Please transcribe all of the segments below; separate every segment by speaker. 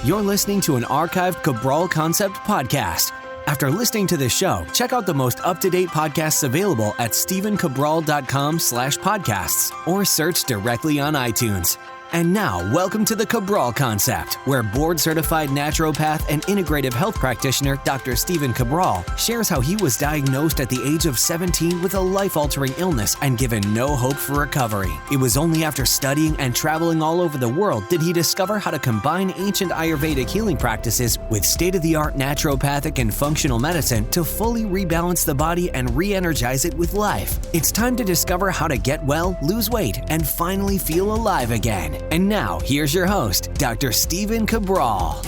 Speaker 1: You're listening to an archived Cabral Concept podcast. After listening to this show, check out the most up-to-date podcasts available at stephencabral.com/podcasts or search directly on iTunes. And now, welcome to the Cabral Concept, where board-certified naturopath and integrative health practitioner Dr. Stephen Cabral shares how he was diagnosed at the age of 17 with a life-altering illness and given no hope for recovery. It was only after studying and traveling all over the world did he discover how to combine ancient Ayurvedic healing practices with state-of-the-art naturopathic and functional medicine to fully rebalance the body and re-energize it with life. It's time to discover how to get well, lose weight, and finally feel alive again. And now, here's your host, Dr. Stephen Cabral.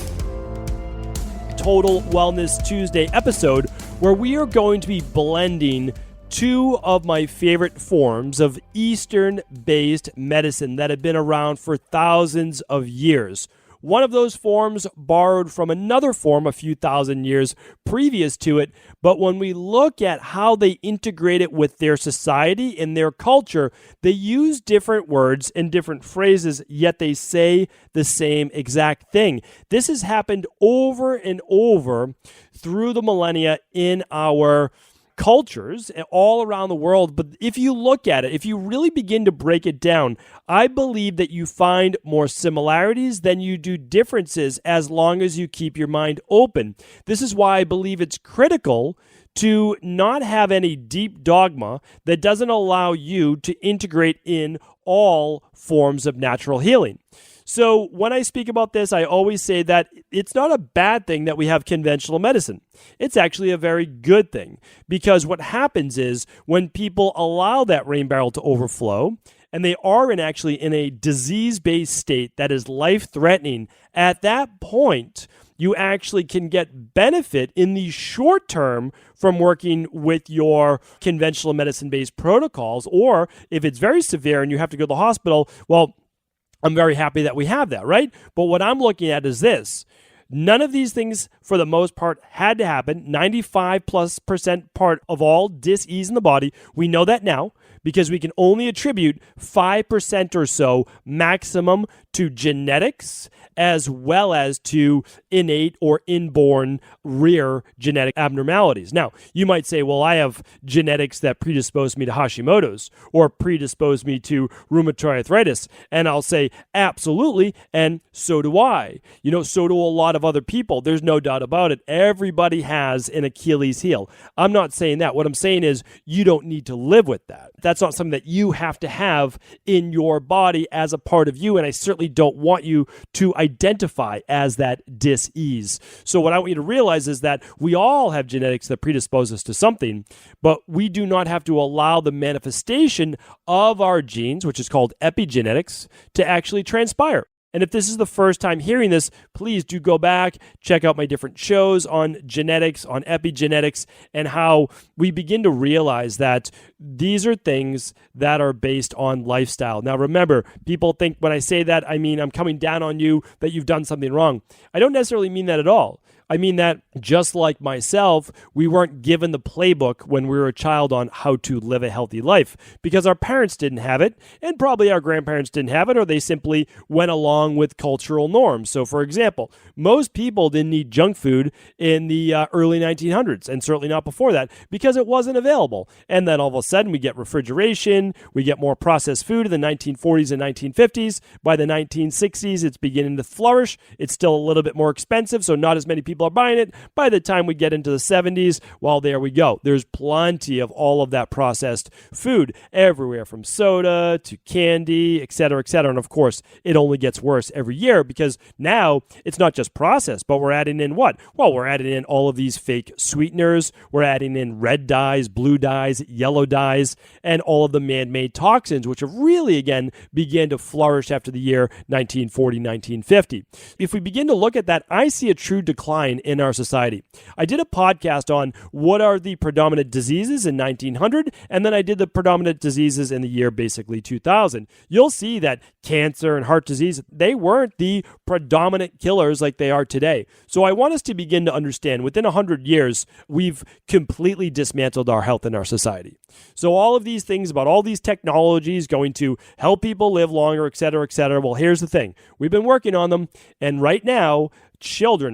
Speaker 2: Total Wellness Tuesday episode, where we are going to be blending two of my favorite forms of Eastern-based medicine that have been around for thousands of years. One of those forms borrowed from another form a few thousand years previous to it, but when we look at how they integrate it with their society and their culture, they use different words and different phrases, yet they say the same exact thing. This has happened over and over through the millennia in our cultures all around the world. But if you look at it, if you really begin to break it down, I believe that you find more similarities than you do differences as long as you keep your mind open. This is why I believe it's critical to not have any deep dogma that doesn't allow you to integrate in all forms of natural healing. So when I speak about this, I always say that it's not a bad thing that we have conventional medicine. It's actually a very good thing, because what happens is when people allow that rain barrel to overflow, and they are actually in a disease-based state that is life-threatening, at that point, you actually can get benefit in the short term from working with your conventional medicine-based protocols. Or if it's very severe and you have to go to the hospital, well, I'm very happy that we have that, right? But what I'm looking at is this. None of these things, for the most part, had to happen. 95+% part of all dis-ease in the body. We know that now because we can only attribute 5% or so maximum to genetics, as well as to innate or inborn rare genetic abnormalities. Now, you might say, well, I have genetics that predispose me to Hashimoto's or predispose me to rheumatoid arthritis. And I'll say, absolutely, and so do I. So do a lot of other people. There's no doubt about it. Everybody has an Achilles heel. I'm not saying that. What I'm saying is you don't need to live with that. That's not something that you have to have in your body as a part of you, and I certainly don't want you to identify as that dis-ease. So what I want you to realize is that we all have genetics that predispose us to something, but we do not have to allow the manifestation of our genes, which is called epigenetics, to actually transpire. And if this is the first time hearing this, please do go back, check out my different shows on genetics, on epigenetics, and how we begin to realize that these are things that are based on lifestyle. Now, remember, people think when I say that, I mean I'm coming down on you, that you've done something wrong. I don't necessarily mean that at all. I mean that just like myself, we weren't given the playbook when we were a child on how to live a healthy life because our parents didn't have it, and probably our grandparents didn't have it, or they simply went along with cultural norms. So, for example, most people didn't eat junk food in the early 1900s, and certainly not before that, because it wasn't available. And then all of a sudden, we get refrigeration, we get more processed food in the 1940s and 1950s. By the 1960s, it's beginning to flourish. It's still a little bit more expensive, so not as many people are buying it. By the time we get into the 70s, well, there we go. There's plenty of all of that processed food everywhere, from soda to candy, et cetera, et cetera. And of course, it only gets worse every year because now it's not just processed, but we're adding in what? Well, we're adding in all of these fake sweeteners. We're adding in red dyes, blue dyes, yellow dyes, and all of the man-made toxins, which have really, again, began to flourish after the year 1940, 1950. If we begin to look at that, I see a true decline decline in our society. I did a podcast on what are the predominant diseases in 1900, and then I did the predominant diseases in the year basically 2000. You'll see that cancer and heart disease, they weren't the predominant killers like they are today. So I want us to begin to understand within 100 years, we've completely dismantled our health in our society. So all of these things about all these technologies going to help people live longer, et cetera, et cetera. Well, here's the thing. We've been working on them, and right now,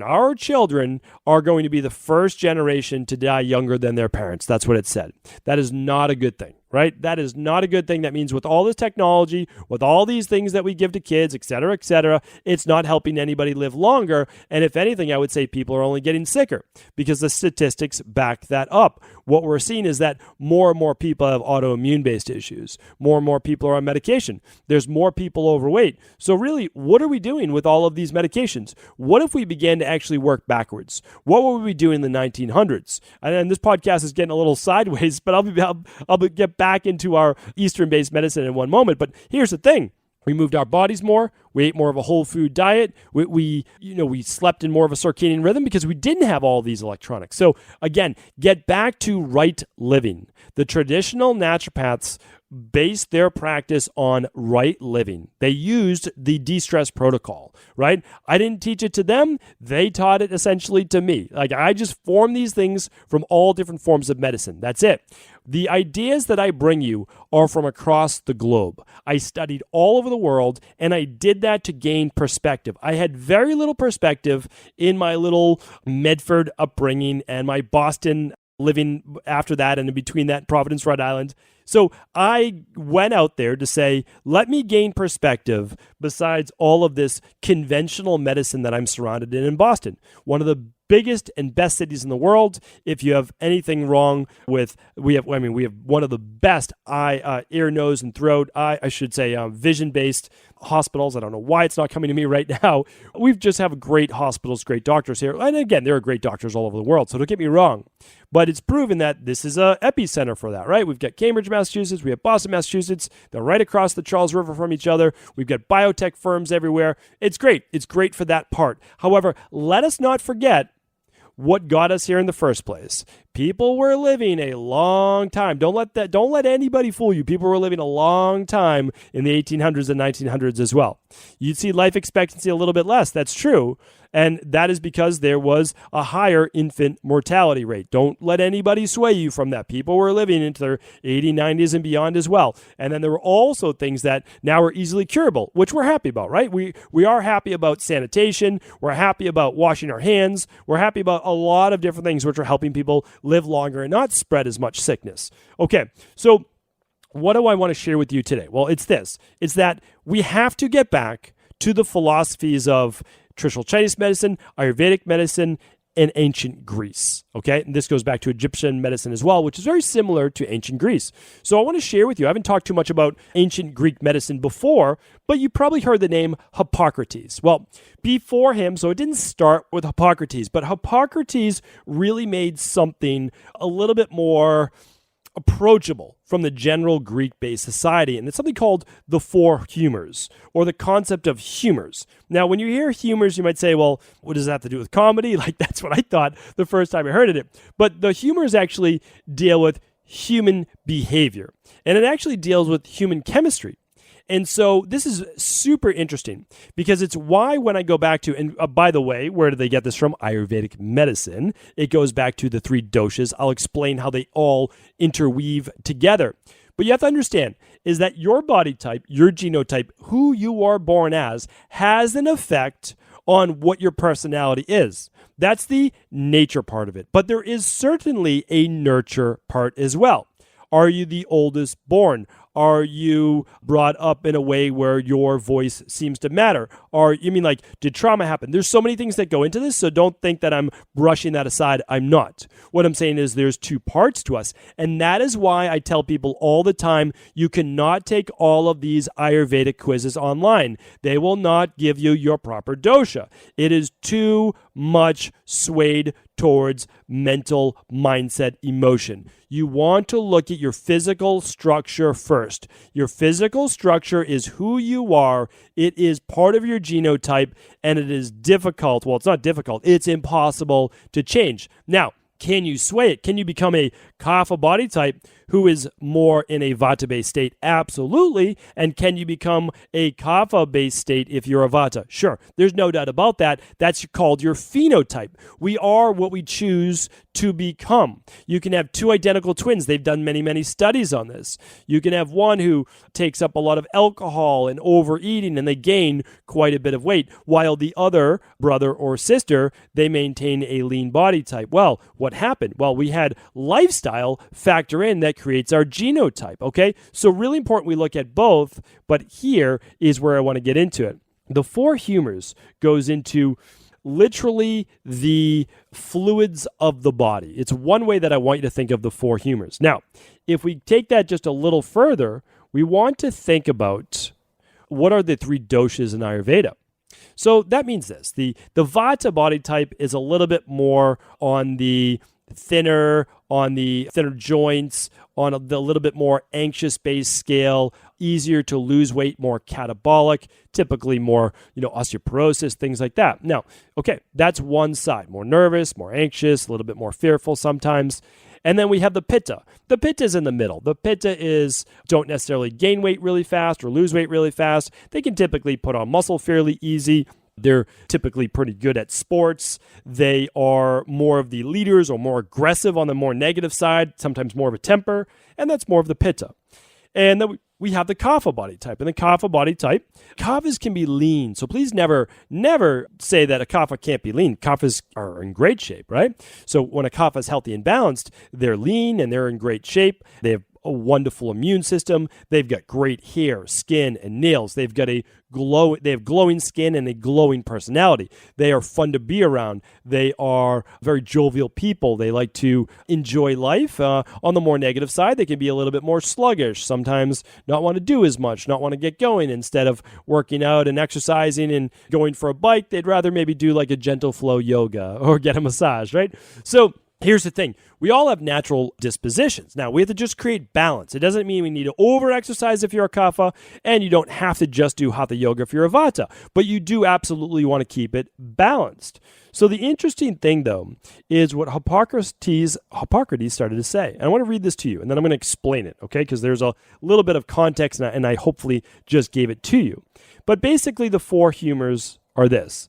Speaker 2: our children are going to be the first generation to die younger than their parents. That's what it said. That is not a good thing, right? That is not a good thing. That means with all this technology, with all these things that we give to kids, et cetera, it's not helping anybody live longer. And if anything, I would say people are only getting sicker because the statistics back that up. What we're seeing is that more and more people have autoimmune-based issues. More and more people are on medication. There's more people overweight. So really, what are we doing with all of these medications? What if we began to actually work backwards? What would we do in the 1900s? And this podcast is getting a little sideways, but I'll get back into our Eastern-based medicine in one moment. But here's the thing. We moved our bodies more. We ate more of a whole food diet. We slept in more of a circadian rhythm because we didn't have all these electronics. So again, get back to right living. The traditional naturopaths based their practice on right living. They used the de-stress protocol, right? I didn't teach it to them. They taught it essentially to me. Like I just formed these things from all different forms of medicine. That's it. The ideas that I bring you are from across the globe. I studied all over the world, and I did that to gain perspective. I had very little perspective in my little Medford upbringing and my Boston living after that, and in between that, Providence, Rhode Island. So I went out there to say, let me gain perspective besides all of this conventional medicine that I'm surrounded in Boston. One of the biggest and best cities in the world. If you have anything wrong with, we have one of the best eye, ear, nose, and throat, vision-based hospitals. I don't know why it's not coming to me right now. We just have great hospitals, great doctors here. And again, there are great doctors all over the world, so don't get me wrong. But it's proven that this is an epicenter for that, right? We've got Cambridge, Massachusetts. We have Boston, Massachusetts. They're right across the Charles River from each other. We've got biotech firms everywhere. It's great. It's great for that part. However, let us not forget what got us here in the first place. People were living a long time. Don't let anybody fool you. People were living a long time in the 1800s and 1900s as well. You'd see life expectancy a little bit less. That's true. And that is because there was a higher infant mortality rate. Don't let anybody sway you from that. People were living into their 80s, 90s and beyond as well. And then there were also things that now are easily curable, which we're happy about, right? We are happy about sanitation. We're happy about washing our hands. We're happy about a lot of different things which are helping people live longer and not spread as much sickness. Okay, so what do I want to share with you today? Well, it's this. It's that we have to get back to the philosophies of traditional Chinese medicine, Ayurvedic medicine, and ancient Greece. Okay, and this goes back to Egyptian medicine as well, which is very similar to ancient Greece. So I want to share with you, I haven't talked too much about ancient Greek medicine before, but you probably heard the name Hippocrates. Well, before him, so it didn't start with Hippocrates, but Hippocrates really made something a little bit more approachable from the general Greek-based society. And it's something called the four humors, or the concept of humors. Now, when you hear humors, you might say, well, what does that have to do with comedy? Like, that's what I thought the first time I heard it. But the humors actually deal with human behavior. And it actually deals with human chemistry. And so this is super interesting because it's why when I go back to, and by the way, where do they get this from? Ayurvedic medicine. It goes back to the three doshas. I'll explain how they all interweave together. But you have to understand is that your body type, your genotype, who you are born as, has an effect on what your personality is. That's the nature part of it. But there is certainly a nurture part as well. Are you the oldest born? Are you brought up in a way where your voice seems to matter? Or did trauma happen? There's so many things that go into this, so don't think that I'm brushing that aside. I'm not. What I'm saying is there's two parts to us, and that is why I tell people all the time, you cannot take all of these Ayurvedic quizzes online. They will not give you your proper dosha. It is too much swayed towards mental mindset emotion. You want to look at your physical structure first. Your physical structure is who you are. It is part of your genotype, and it is difficult. Well, it's not difficult. It's impossible to change. Now, can you sway it? Can you become a Kapha body type who is more in a Vata-based state? Absolutely. And can you become a Kapha-based state if you're a Vata? Sure. There's no doubt about that. That's called your phenotype. We are what we choose to become. You can have two identical twins. They've done many, many studies on this. You can have one who takes up a lot of alcohol and overeating, and they gain quite a bit of weight, while the other brother or sister, they maintain a lean body type. Well, what happened? Well, we had lifestyle factor in that creates our genotype, okay? So really important we look at both, but here is where I want to get into it. The four humors goes into literally the fluids of the body. It's one way that I want you to think of the four humors. Now, if we take that just a little further, we want to think about what are the three doshas in Ayurveda. So that means this. The Vata body type is a little bit more on the thinner joints, on the little bit more anxious-based scale, easier to lose weight, more catabolic, typically more, osteoporosis, things like that. Now, okay, that's one side, more nervous, more anxious, a little bit more fearful sometimes. And then we have the Pitta. The Pitta is in the middle. The Pitta don't necessarily gain weight really fast or lose weight really fast. They can typically put on muscle fairly easy. They're typically pretty good at sports. They are more of the leaders or more aggressive on the more negative side, sometimes more of a temper, and that's more of the Pitta. And then we have the Kapha body type. And the Kapha body type, Kaphas can be lean. So please never say that a Kapha can't be lean. Kaphas are in great shape, right? So when a Kapha is healthy and balanced, they're lean and they're in great shape. They have a wonderful immune system. They've got great hair, skin, and nails. They have glowing skin and a glowing personality. They are fun to be around. They are very jovial people. They like to enjoy life. On the more negative side, they can be a little bit more sluggish, sometimes not want to do as much, not want to get going. Instead of working out and exercising and going for a bike, they'd rather maybe do like a gentle flow yoga or get a massage, right? So here's the thing. We all have natural dispositions. Now, we have to just create balance. It doesn't mean we need to over-exercise if you're a Kapha, and you don't have to just do Hatha yoga if you're a Vata, but you do absolutely want to keep it balanced. So the interesting thing, though, is what Hippocrates started to say. And I want to read this to you, and then I'm going to explain it, okay? Because there's a little bit of context, and I hopefully just gave it to you. But basically, the four humors are this.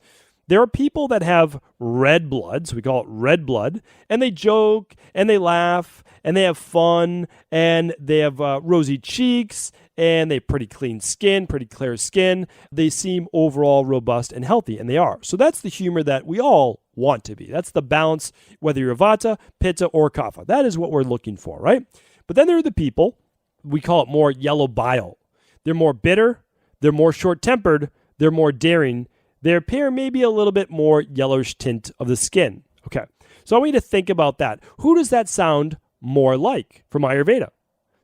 Speaker 2: There are people that have red blood, so we call it red blood, and they joke, and they laugh, and they have fun, and they have rosy cheeks, and they have pretty clean skin, pretty clear skin. They seem overall robust and healthy, and they are. So that's the humor that we all want to be. That's the balance, whether you're Vata, Pitta, or Kapha. That is what we're looking for, right? But then there are the people, we call it more yellow bile. They're more bitter, they're more short-tempered, they're more daring. They appear maybe a little bit more yellowish tint of the skin. Okay, so I want you to think about that. Who does that sound more like from Ayurveda?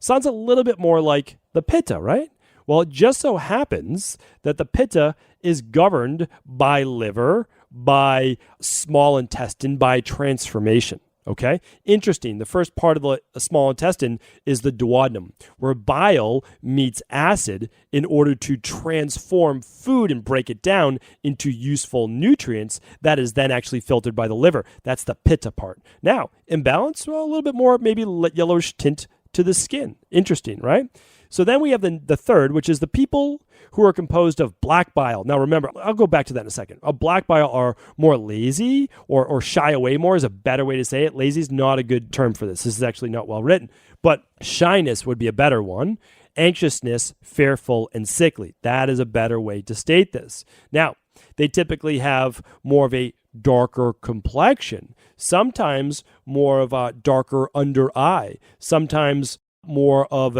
Speaker 2: Sounds a little bit more like the Pitta, right? Well, it just so happens that the Pitta is governed by liver, by small intestine, by transformation. Okay, interesting. The first part of the small intestine is the duodenum, where bile meets acid in order to transform food and break it down into useful nutrients that is then actually filtered by the liver. That's the Pitta part. Now, imbalance, well, a little bit more maybe yellowish tint to the skin. Interesting, right? So then we have the third, which is the people who are composed of black bile. Now remember, I'll go back to that in a second. A black bile are more lazy or shy away more is a better way to say it. Lazy is not a good term for this. This is actually not well written. But shyness would be a better one. Anxiousness, fearful, and sickly. That is a better way to state this. Now, they typically have more of a darker complexion. Sometimes more of a darker under eye. Sometimes more of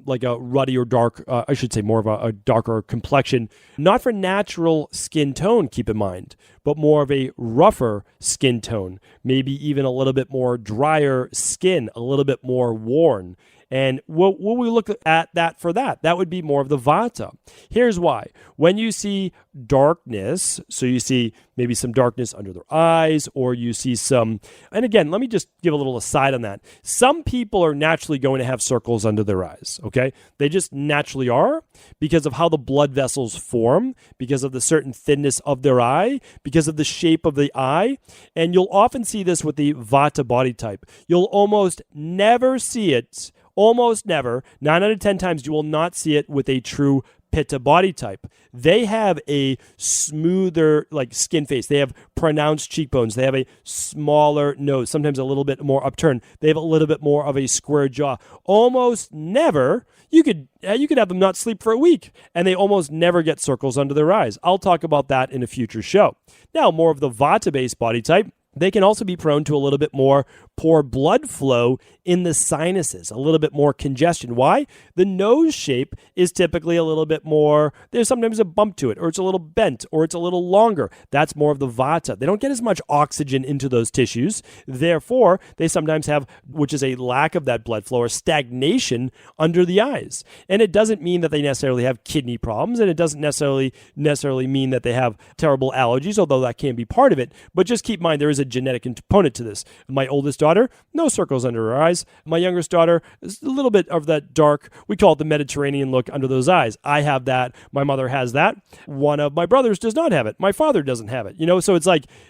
Speaker 2: like a ruddy or dark, more of a darker complexion, not for natural skin tone, keep in mind, but more of a rougher skin tone, maybe even a little bit more drier skin, a little bit more worn. And what we look at that for that would be more of the vata. Here's why. When you see darkness, so you see maybe some darkness under their eyes, or you see some, and again, let me just give a little aside on that. Some people are naturally going to have circles under their eyes, okay? They just naturally are because of how the blood vessels form, because of the certain thinness of their eye, because of the shape of the eye. And you'll often see this with the vata body type. You'll almost never see it, almost never, 9 out of 10 times you will not see it with a true Pitta body type. They have a smoother skin face. They have pronounced cheekbones. They have a smaller nose, sometimes a little bit more upturned. They have a little bit more of a square jaw. Almost never, you could have them not sleep for a week, and they almost never get circles under their eyes. I'll talk about that in a future show. Now, more of the Vata-based body type, they can also be prone to a little bit more poor blood flow in the sinuses, a little bit more congestion. Why? The nose shape is typically a little bit more, there's sometimes a bump to it, or it's a little bent, or it's a little longer. That's more of the vata. They don't get as much oxygen into those tissues. Therefore, they sometimes have, which is a lack of that blood flow or stagnation under the eyes. And it doesn't mean that they necessarily have kidney problems, and it doesn't necessarily mean that they have terrible allergies, although that can be part of it. But just keep in mind, there is a genetic component to this. My oldest daughter, no circles under her eyes. My youngest daughter is a little bit of that dark, we call it the Mediterranean look under those eyes. I have that. My mother has that. One of my brothers does not have it. My father doesn't have it. So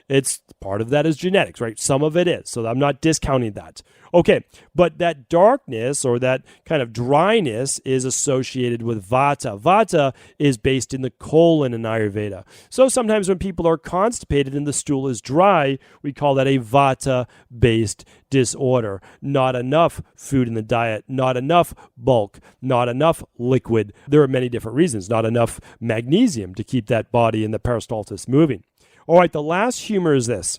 Speaker 2: it's part of that is genetics, right? Some of it is. So I'm not discounting that. Okay, but that darkness or that kind of dryness is associated with vata. Vata is based in the colon in Ayurveda. So sometimes when people are constipated and the stool is dry, we call that a vata-based disorder. Not enough food in the diet, not enough bulk, not enough liquid. There are many different reasons. Not enough magnesium to keep that body and the peristaltis moving. All right, the last humor is this,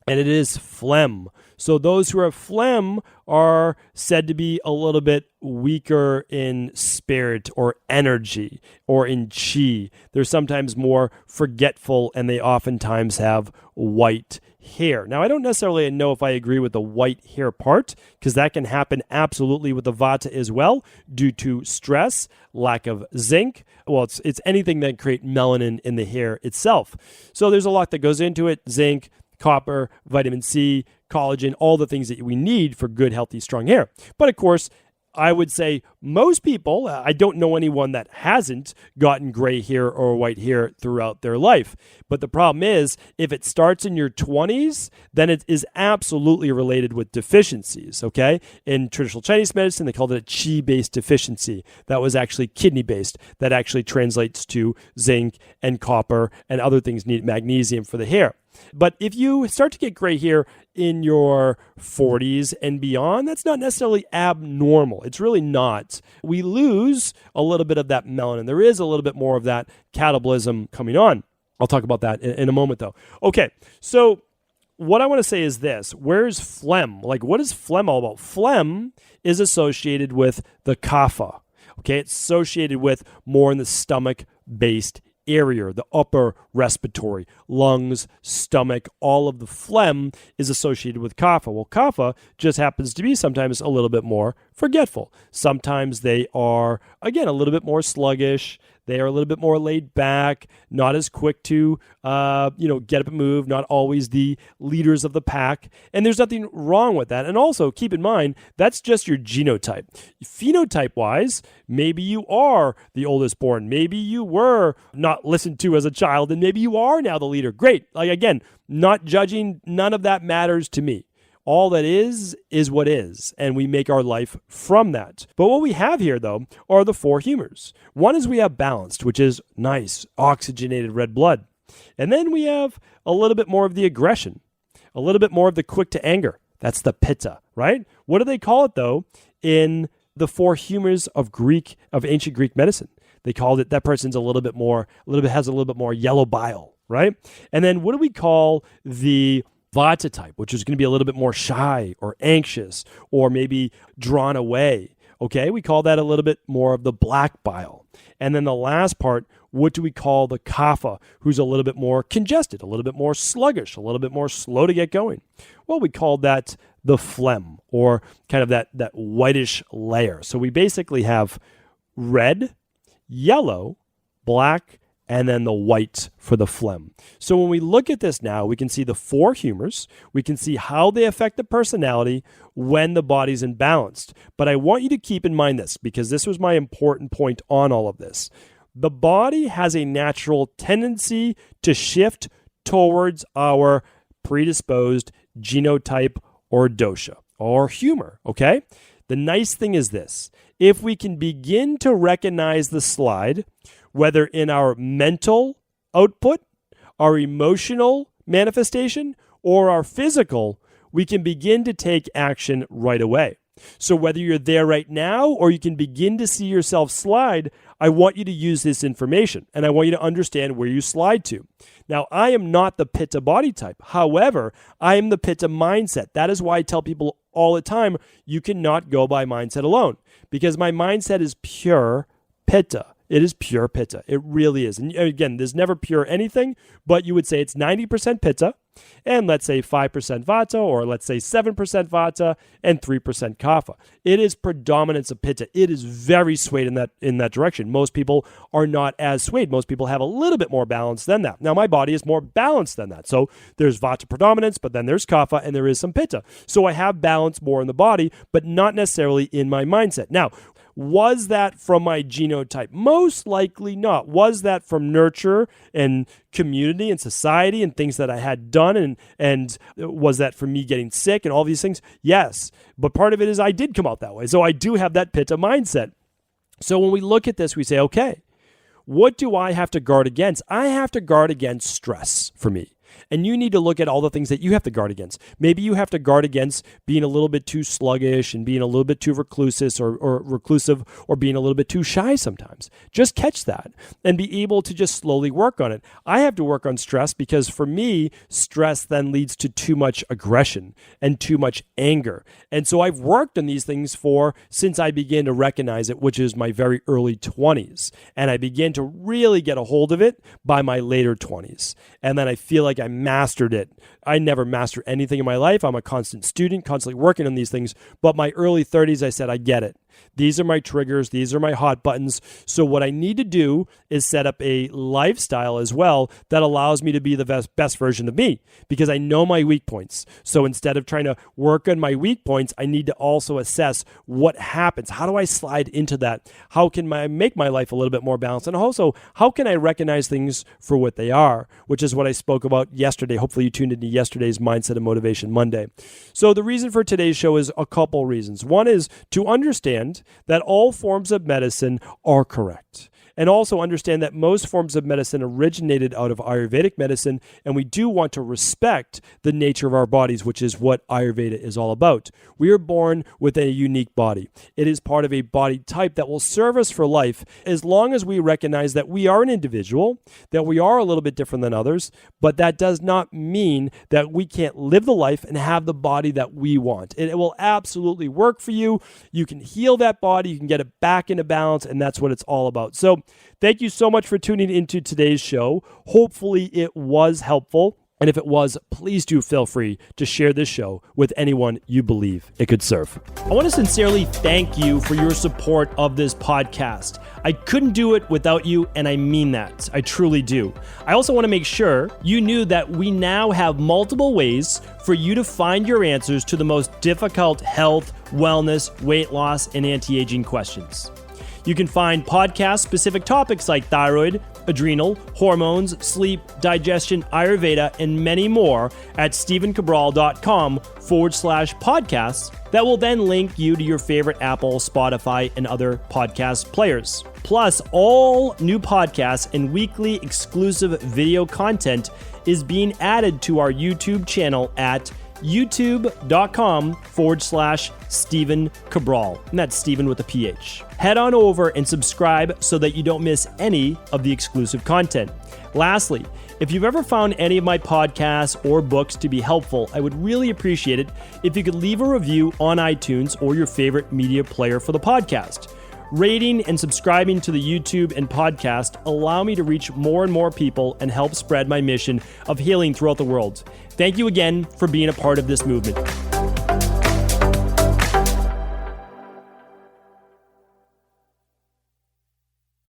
Speaker 2: and it is phlegm. So those who have phlegm are said to be a little bit weaker in spirit or energy or in chi. They're sometimes more forgetful, and they oftentimes have white hair. Now, I don't necessarily know if I agree with the white hair part, because that can happen absolutely with the vata as well due to stress, lack of zinc. Well, it's anything that creates melanin in the hair itself. So there's a lot that goes into it: zinc, copper, vitamin C, collagen, all the things that we need for good, healthy, strong hair. But of course, I would say most people, I don't know anyone that hasn't gotten gray hair or white hair throughout their life. But the problem is, if it starts in your 20s, then it is absolutely related with deficiencies, okay? In traditional Chinese medicine, they called it a qi-based deficiency. That was actually kidney-based. That actually translates to zinc and copper and other things need magnesium for the hair. But if you start to get gray hair in your 40s and beyond, that's not necessarily abnormal. It's really not. We lose a little bit of that melanin. There is a little bit more of that catabolism coming on. I'll talk about that in a moment, though. Okay, so what I want to say is this. Where's phlegm? What is phlegm all about? Phlegm is associated with the kapha. Okay, it's associated with more in the stomach-based area, the upper respiratory, lungs, stomach, all of the phlegm is associated with kapha. Well, kapha just happens to be sometimes a little bit more forgetful. Sometimes they are, again, a little bit more sluggish. They are a little bit more laid back, not as quick to, get up and move, not always the leaders of the pack. And there's nothing wrong with that. And also, keep in mind, that's just your genotype. Phenotype-wise, maybe you are the oldest born. Maybe you were not listened to as a child, and maybe you are now the leader. Great. Again, not judging, none of that matters to me. All that is what is, and we make our life from that. But what we have here, though, are the four humors. One is we have balanced, which is nice, oxygenated red blood. And then we have a little bit more of the aggression, a little bit more of the quick to anger. That's the pitta, right? What do they call it, though, in the four humors of ancient Greek medicine? They called it, that person's has a little bit more yellow bile, right? And then what do we call the Vata type, which is going to be a little bit more shy or anxious or maybe drawn away. Okay, we call that a little bit more of the black bile. And then the last part what do we call the kapha, who's a little bit more congested, a little bit more sluggish, a little bit more slow to get going? Well, we call that the phlegm, or kind of that whitish layer. So we basically have red, yellow, black, and then the white for the phlegm. So when we look at this now, we can see the 4 humors. We can see how they affect the personality when the body's imbalanced. But I want you to keep in mind this, because this was my important point on all of this. The body has a natural tendency to shift towards our predisposed genotype or dosha or humor, okay? The nice thing is this. If we can begin to recognize the slide, whether in our mental output, our emotional manifestation, or our physical, we can begin to take action right away. So whether you're there right now or you can begin to see yourself slide, I want you to use this information and I want you to understand where you slide to. Now, I am not the Pitta body type. However, I am the Pitta mindset. That is why I tell people all the time, you cannot go by mindset alone, because my mindset is pure Pitta. It is pure Pitta. It really is. And again, there's never pure anything, but you would say it's 90% Pitta, and let's say 5% Vata, or let's say 7% Vata, and 3% Kapha. It is predominance of Pitta. It is very swayed in that direction. Most people are not as swayed. Most people have a little bit more balance than that. Now, my body is more balanced than that. So there's Vata predominance, but then there's Kapha, and there is some Pitta. So I have balance more in the body, but not necessarily in my mindset. Now, was that from my genotype? Most likely not. Was that from nurture and community and society and things that I had done? And was that from me getting sick and all these things? Yes. But part of it is I did come out that way. So I do have that Pitta mindset. So when we look at this, we say, okay, what do I have to guard against? I have to guard against stress for me. And you need to look at all the things that you have to guard against. Maybe you have to guard against being a little bit too sluggish and being a little bit too reclusive or being a little bit too shy sometimes. Just catch that and be able to just slowly work on it. I have to work on stress because for me, stress then leads to too much aggression and too much anger. And so I've worked on these things since I began to recognize it, which is my very early 20s. And I began to really get a hold of it by my later 20s. And then I feel like I mastered it. I never master anything in my life. I'm a constant student, constantly working on these things. But my early 30s, I said, I get it. These are my triggers. These are my hot buttons. So what I need to do is set up a lifestyle as well that allows me to be the best version of me, because I know my weak points. So instead of trying to work on my weak points, I need to also assess what happens. How do I slide into that? How can I make my life a little bit more balanced? And also, how can I recognize things for what they are, which is what I spoke about yesterday. Hopefully you tuned into yesterday's Mindset and Motivation Monday. So the reason for today's show is a couple reasons. One is to understand that all forms of medicine are correct. And also understand that most forms of medicine originated out of Ayurvedic medicine, and we do want to respect the nature of our bodies, which is what Ayurveda is all about. We are born with a unique body. It is part of a body type that will serve us for life as long as we recognize that we are an individual, that we are a little bit different than others, but that does not mean that we can't live the life and have the body that we want. It will absolutely work for you. You can heal that body, you can get it back into balance, and that's what it's all about. So thank you so much for tuning into today's show. Hopefully it was helpful. And if it was, please do feel free to share this show with anyone you believe it could serve. I want to sincerely thank you for your support of this podcast. I couldn't do it without you, and I mean that. I truly do. I also want to make sure you knew that we now have multiple ways for you to find your answers to the most difficult health, wellness, weight loss, and anti-aging questions. You can find podcast-specific topics like thyroid, adrenal, hormones, sleep, digestion, Ayurveda, and many more at stevencabral.com/podcasts that will then link you to your favorite Apple, Spotify, and other podcast players. Plus, all new podcasts and weekly exclusive video content is being added to our YouTube channel at youtube.com/Stephen Cabral. And that's Stephen with a PH. Head on over and subscribe so that you don't miss any of the exclusive content. Lastly, if you've ever found any of my podcasts or books to be helpful, I would really appreciate it if you could leave a review on iTunes or your favorite media player for the podcast. Rating and subscribing to the YouTube and podcast allow me to reach more and more people and help spread my mission of healing throughout the world. Thank you again for being a part of this movement.